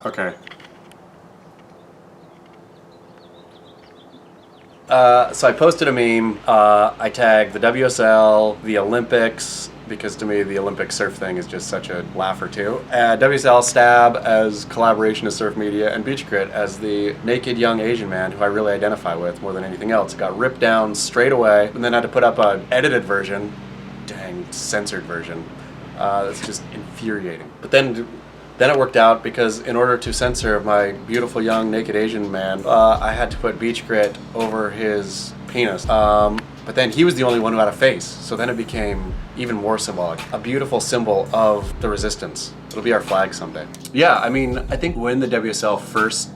Okay. So I posted a meme. I tagged the WSL, the Olympics, because to me the Olympic surf thing is just such a laugher too. WSL Stab as collaboration of surf media, and Beach Grit as the naked young Asian man who I really identify with more than anything else. It got ripped down straight away, and then had to put up an edited version. Dang, censored version. That's just infuriating. But then it worked out because in order to censor my beautiful young naked Asian man, I had to put Beach Grit over his penis. But then he was the only one who had a face, so then it became even more symbolic. A beautiful symbol of the resistance. It'll be our flag someday. Yeah, I mean, I think when the WSL first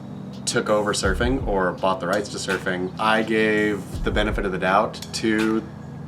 took over surfing or bought the rights to surfing, I gave the benefit of the doubt to...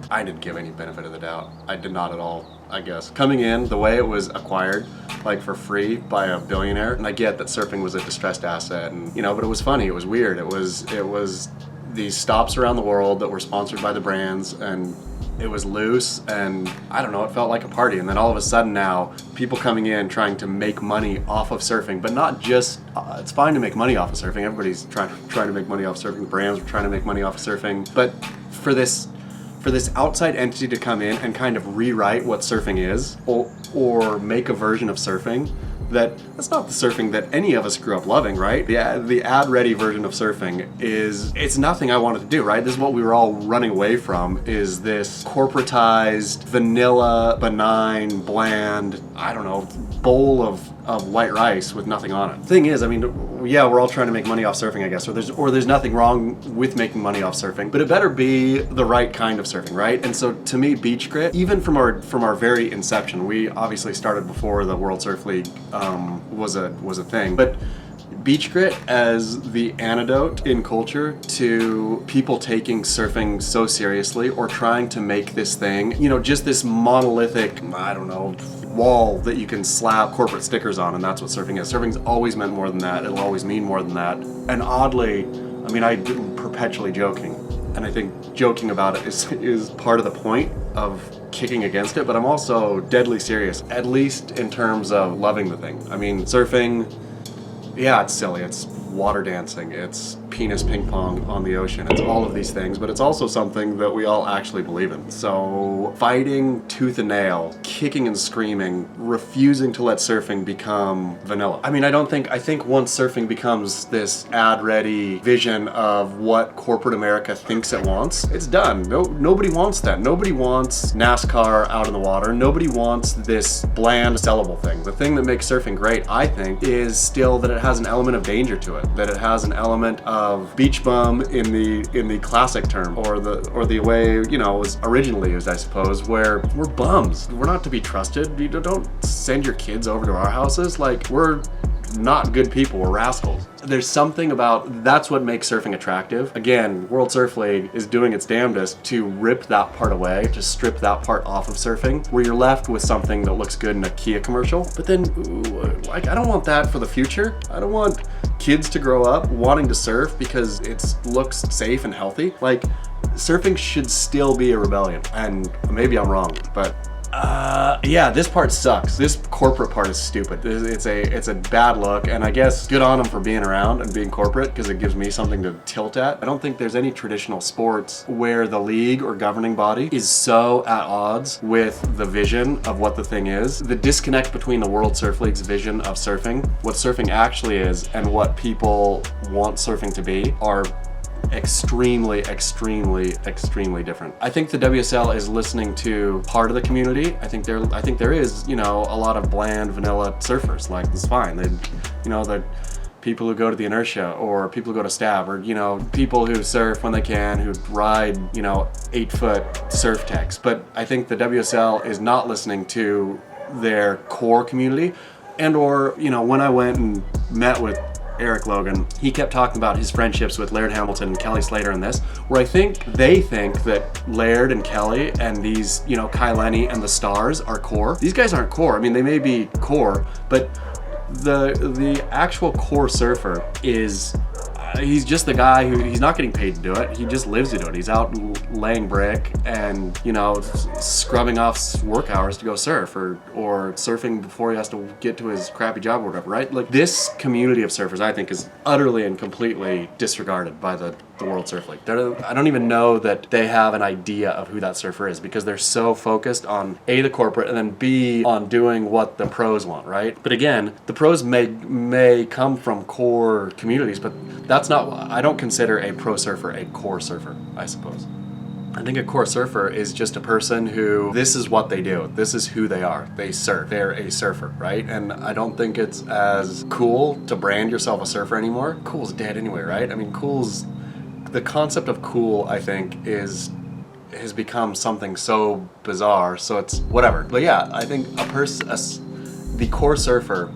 I didn't give any benefit of the doubt. I did not at all, I guess. Coming in, the way it was acquired, like for free by a billionaire, and I get that surfing was a distressed asset, and but it was funny, it was weird. It was these stops around the world that were sponsored by the brands, and it was loose, and I don't know, it felt like a party. And then all of a sudden now, people coming in trying to make money off of surfing, but not just, it's fine to make money off of surfing. Everybody's trying to make money off surfing. The brands are trying to make money off of surfing. But for this outside entity to come in and kind of rewrite what surfing is, or make a version of surfing that's not the surfing that any of us grew up loving, right? The ad-ready version of surfing it's nothing I wanted to do, right? This is what we were all running away from, is this corporatized, vanilla, benign, bland, I don't know, bowl of white rice with nothing on it. Thing is, I mean, yeah, we're all trying to make money off surfing, I guess, or there's nothing wrong with making money off surfing, but it better be the right kind of surfing, right? And so to me, Beach Grit, even from our very inception, we obviously started before the World Surf League was a thing, but Beach Grit as the antidote in culture to people taking surfing so seriously or trying to make this thing, just this monolithic, I don't know, wall that you can slap corporate stickers on, and that's what surfing is. Surfing's always meant more than that. It'll always mean more than that. And oddly, I mean, I'm perpetually joking, and I think joking about it is part of the point of kicking against it, but I'm also deadly serious, at least in terms of loving the thing. I mean, surfing, yeah, it's silly. It's water dancing. It's penis ping pong on the ocean. It's all of these things, but it's also something that we all actually believe in. So fighting tooth and nail, kicking and screaming, refusing to let surfing become vanilla. I mean, I think once surfing becomes this ad-ready vision of what corporate America thinks it wants, it's done. Nobody wants that. Nobody wants NASCAR out in the water. Nobody wants this bland, sellable thing. The thing that makes surfing great, I think, is still that it has an element of danger to it. That it has an element of beach bum in the classic term, or the way it was originally used, I suppose, where we're bums. We're not to be trusted. You don't send your kids over to our houses. Like, we're not good people. We're rascals. There's something about that's what makes surfing attractive. Again, World Surf League is doing its damnedest to rip that part away, to strip that part off of surfing, where you're left with something that looks good in a Kia commercial. But then, like, I don't want that for the future. I don't want kids to grow up wanting to surf because it looks safe and healthy. Like, surfing should still be a rebellion. And maybe I'm wrong, but yeah, this part sucks. This corporate part is stupid. It's a bad look, and I guess good on them for being around and being corporate, because it gives me something to tilt at. I don't think there's any traditional sports where the league or governing body is so at odds with the vision of what the thing is. The disconnect between the World Surf League's vision of surfing, what surfing actually is, and what people want surfing to be are extremely different. I think the WSL is listening to part of the community. I think there is, a lot of bland vanilla surfers. Like, it's fine. The people who go to the Inertia, or people who go to Stab, or people who surf when they can, who ride 8-foot surf techs. But I think the WSL is not listening to their core community, or when I went and met with Eric Logan, he kept talking about his friendships with Laird Hamilton and Kelly Slater in this, where I think they think that Laird and Kelly and these, Kai Lenny and the Stars are core. These guys aren't core. I mean, they may be core, but the actual core surfer is he's just the guy who, he's not getting paid to do it. He just lives to do it. He's out laying brick and, you know, scrubbing off work hours to go surf, or surfing before he has to get to his crappy job or whatever, right? Like, this community of surfers, I think, is utterly and completely disregarded by the World Surf League. I don't even know that they have an idea of who that surfer is, because they're so focused on A, the corporate, and then B, on doing what the pros want, right? But again, the pros may come from core communities, but that's not, I don't consider a pro surfer a core surfer, I suppose. I think a core surfer is just a person who, this is what they do. This is who they are. They surf. They're a surfer, right? And I don't think it's as cool to brand yourself a surfer anymore. Cool's dead anyway, right? I mean, the concept of cool, I think, has become something so bizarre, so it's whatever. But yeah, I think the core surfer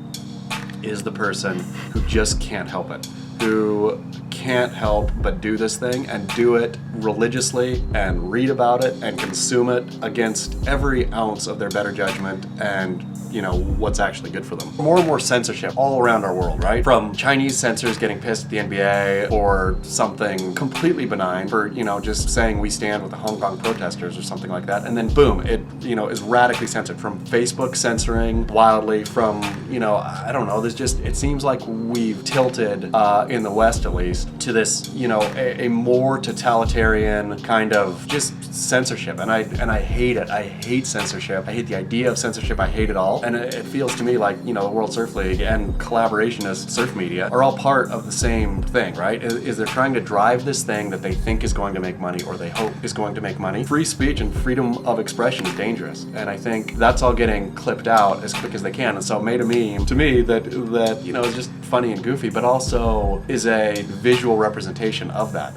is the person who just can't help it, who can't help but do this thing and do it religiously and read about it and consume it against every ounce of their better judgment and, you know, what's actually good for them. More and more censorship all around our world, right? From Chinese censors getting pissed at the NBA or something completely benign for, you know, just saying we stand with the Hong Kong protesters or something like that. And then boom, it, you know, is radically censored. From Facebook censoring wildly, from, you know, I don't know, it seems like we've tilted, in the West at least, to this, you know, a more totalitarian kind of just censorship. And I hate it. I hate censorship. I hate the idea of censorship. I hate it all. And it feels to me like, you know, the World Surf League and collaborationist surf media are all part of the same thing, right? Is they're trying to drive this thing that they think is going to make money, or they hope is going to make money. Free speech and freedom of expression is dangerous. And I think that's all getting clipped out as quick as they can. And so it made a meme to me that you know, is just funny and goofy, but also is a visual representation of that.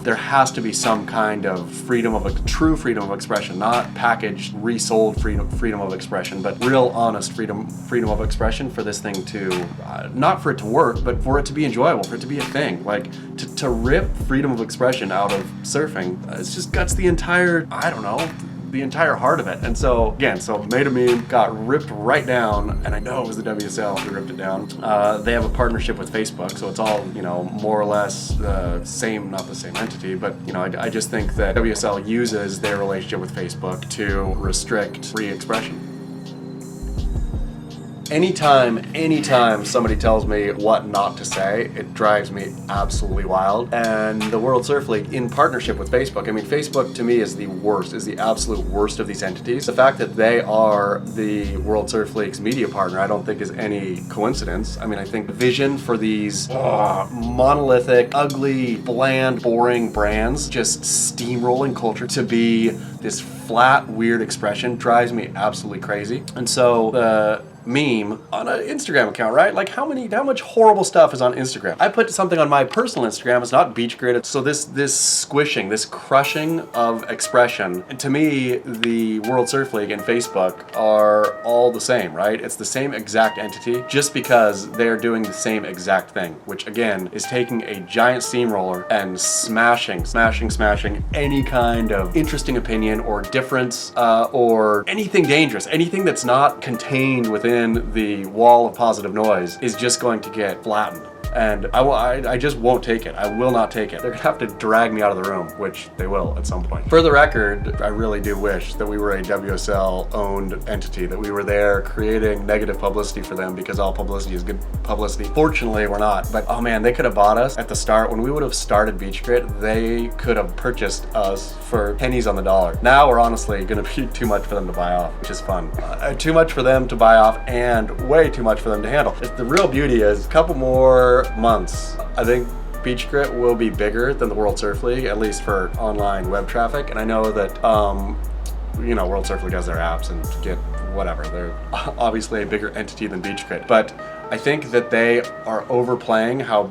There has to be some kind of true freedom of expression, not packaged, resold freedom of expression, but real honest freedom of expression for this thing to, not for it to work, but for it to be enjoyable, for it to be a thing. Like, to rip freedom of expression out of surfing, it just guts the entire, I don't know, the entire heart of it. And so again, made a meme, got ripped right down, and I know it was the WSL who ripped it down. They have a partnership with Facebook, so it's all, you know, more or less the same, not the same entity, but, you know, I just think that WSL uses their relationship with Facebook to restrict free expression. Anytime somebody tells me what not to say, it drives me absolutely wild. And the World Surf League, in partnership with Facebook, I mean, Facebook to me is the absolute worst of these entities. The fact that they are the World Surf League's media partner, I don't think is any coincidence. I mean, I think the vision for these monolithic, ugly, bland, boring brands just steamrolling culture to be this flat, weird expression drives me absolutely crazy. And so the meme on an Instagram account, right? Like, how much horrible stuff is on Instagram? I put something on my personal Instagram. It's not beach grid. So this squishing, this crushing of expression, and to me, the World Surf League and Facebook are all the same, right? It's the same exact entity, just because they're doing the same exact thing, which again is taking a giant steamroller and smashing any kind of interesting opinion or difference, or anything dangerous, anything that's not contained within the wall of positive noise is just going to get flattened. And I just won't take it. I will not take it. They're gonna have to drag me out of the room, which they will at some point. For the record, I really do wish that we were a WSL owned entity, that we were there creating negative publicity for them, because all publicity is good publicity. Fortunately, we're not. But oh man, they could have bought us at the start. When we would have started Beach Grit, they could have purchased us for pennies on the dollar. Now we're honestly gonna be too much for them to buy off, which is fun. Too much for them to buy off and way too much for them to handle. The real beauty is a couple more months, I think Beach Grit will be bigger than the World Surf League, at least for online web traffic. And I know that, you know, World Surf League has their apps and get whatever. They're obviously a bigger entity than Beach Grit, but I think that they are overplaying how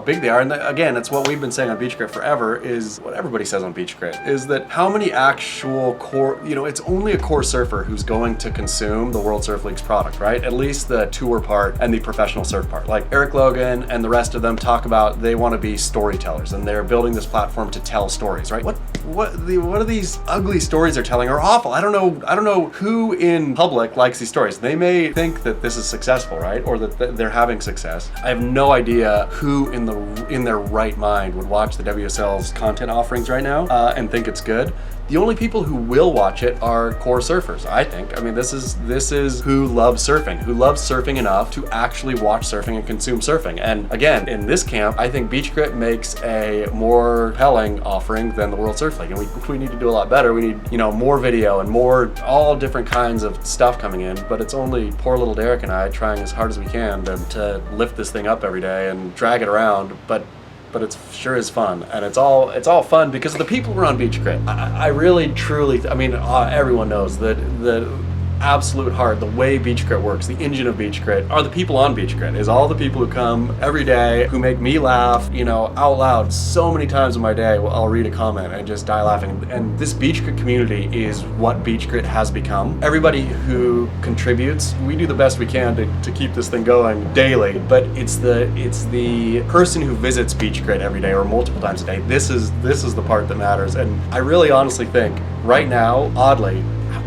big they are. And again, it's what we've been saying on Beach Grit forever, is what everybody says on Beach Grit, is that how many actual core, you know, it's only a core surfer who's going to consume the World Surf League's product, right? At least the tour part and the professional surf part. Like Eric Logan and the rest of them talk about they want to be storytellers and they're building this platform to tell stories, right? what are these ugly stories they're telling are awful. I don't know who in public likes these stories. They may think that this is successful, right? Or that they're having success. I have no idea who in their right mind would watch the WSL's content offerings right now and think it's good. The only people who will watch it are core surfers, I think. I mean, this is who loves surfing enough to actually watch surfing and consume surfing. And again, in this camp, I think Beach Grit makes a more compelling offering than the World Surf League. And we need to do a lot better. We need, more video and more, all different kinds of stuff coming in. But it's only poor little Derek and I trying as hard as we can to lift this thing up every day and drag it around. But it sure is fun, and it's all fun because of the people who are on Beach Grit. I really, truly, everyone knows that the absolute heart, the way Beach Grit works, the engine of Beach Grit, are the people on Beach Grit, is all the people who come every day, who make me laugh, out loud. So many times in my day, I'll read a comment and just die laughing. And this Beach Grit community is what Beach Grit has become. Everybody who contributes, we do the best we can to keep this thing going daily, but it's the person who visits Beach Grit every day or multiple times a day. This is the part that matters. And I really honestly think right now, oddly, how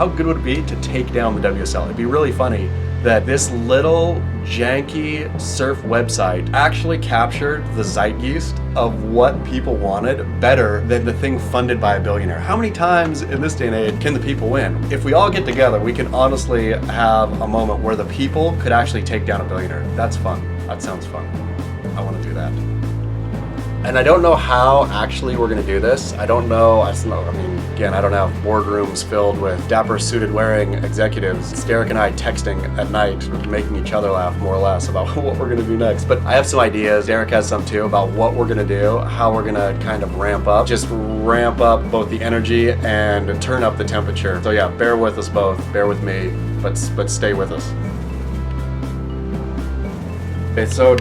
good would it be to take down the WSL? It'd be really funny that this little janky surf website actually captured the zeitgeist of what people wanted better than the thing funded by a billionaire. How many times in this day and age can the people win? If we all get together, we can honestly have a moment where the people could actually take down a billionaire. That's fun. That sounds fun. I want to do that. And I don't know how actually we're going to do this. I don't know. Again, I don't have boardrooms filled with dapper suited wearing executives. It's Derek and I texting at night, making each other laugh more or less about what we're going to do next. But I have some ideas. Derek has some too about what we're going to do, how we're going to kind of ramp up. Just ramp up both the energy and turn up the temperature. So yeah, bear with us both. Bear with me, but stay with us. Okay, so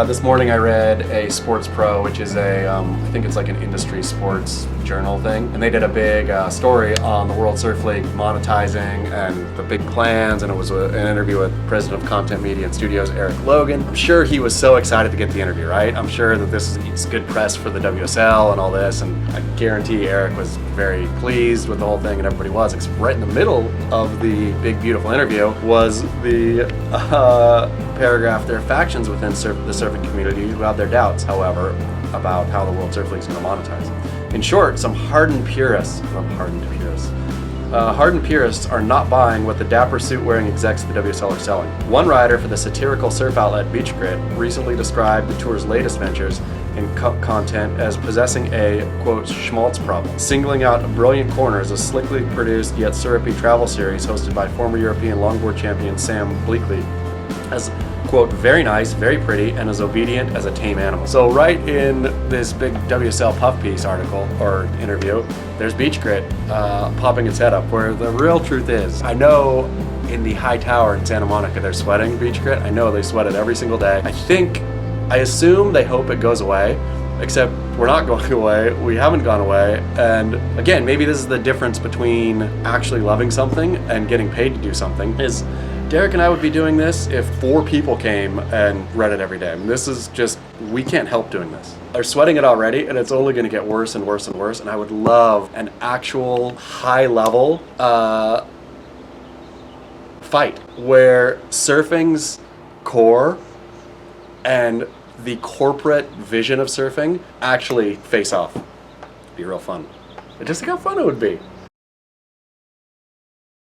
this morning I read a Sports Pro, which is I think it's like an industry sports journal thing, and they did a big story on the World Surf League monetizing and the big plans, and it was an interview with President of Content Media and Studios, Eric Logan. I'm sure he was so excited to get the interview, right? I'm sure that this is good press for the WSL and all this, and I guarantee Eric was very pleased with the whole thing, and everybody was, except right in the middle of the big, beautiful interview was the paragraph, there are factions within the surfing community who have their doubts, however, about how the World Surf League is going to monetize. In short, some hardened purists are not buying what the dapper suit-wearing execs of the WSL are selling. One writer for the satirical surf outlet Beach Grit recently described the tour's latest ventures in content as possessing a, quote, schmaltz problem, singling out a brilliant corner as a slickly produced yet syrupy travel series hosted by former European longboard champion Sam Bleakley as, quote, very nice, very pretty, and as obedient as a tame animal. So right in this big WSL Puff Piece article or interview, there's Beach Grit popping its head up, where the real truth is, I know in the high tower in Santa Monica they're sweating Beach Grit. I know they sweat it every single day. I assume they hope it goes away, except we're not going away. We haven't gone away. And again, maybe this is the difference between actually loving something and getting paid to do something, is Derek and I would be doing this if 4 people came and read it every day. I mean, this is just, we can't help doing this. They're sweating it already, and it's only going to get worse and worse and worse, and I would love an actual high-level fight where surfing's core and the corporate vision of surfing actually face off. It'd be real fun. Just think how fun it would be.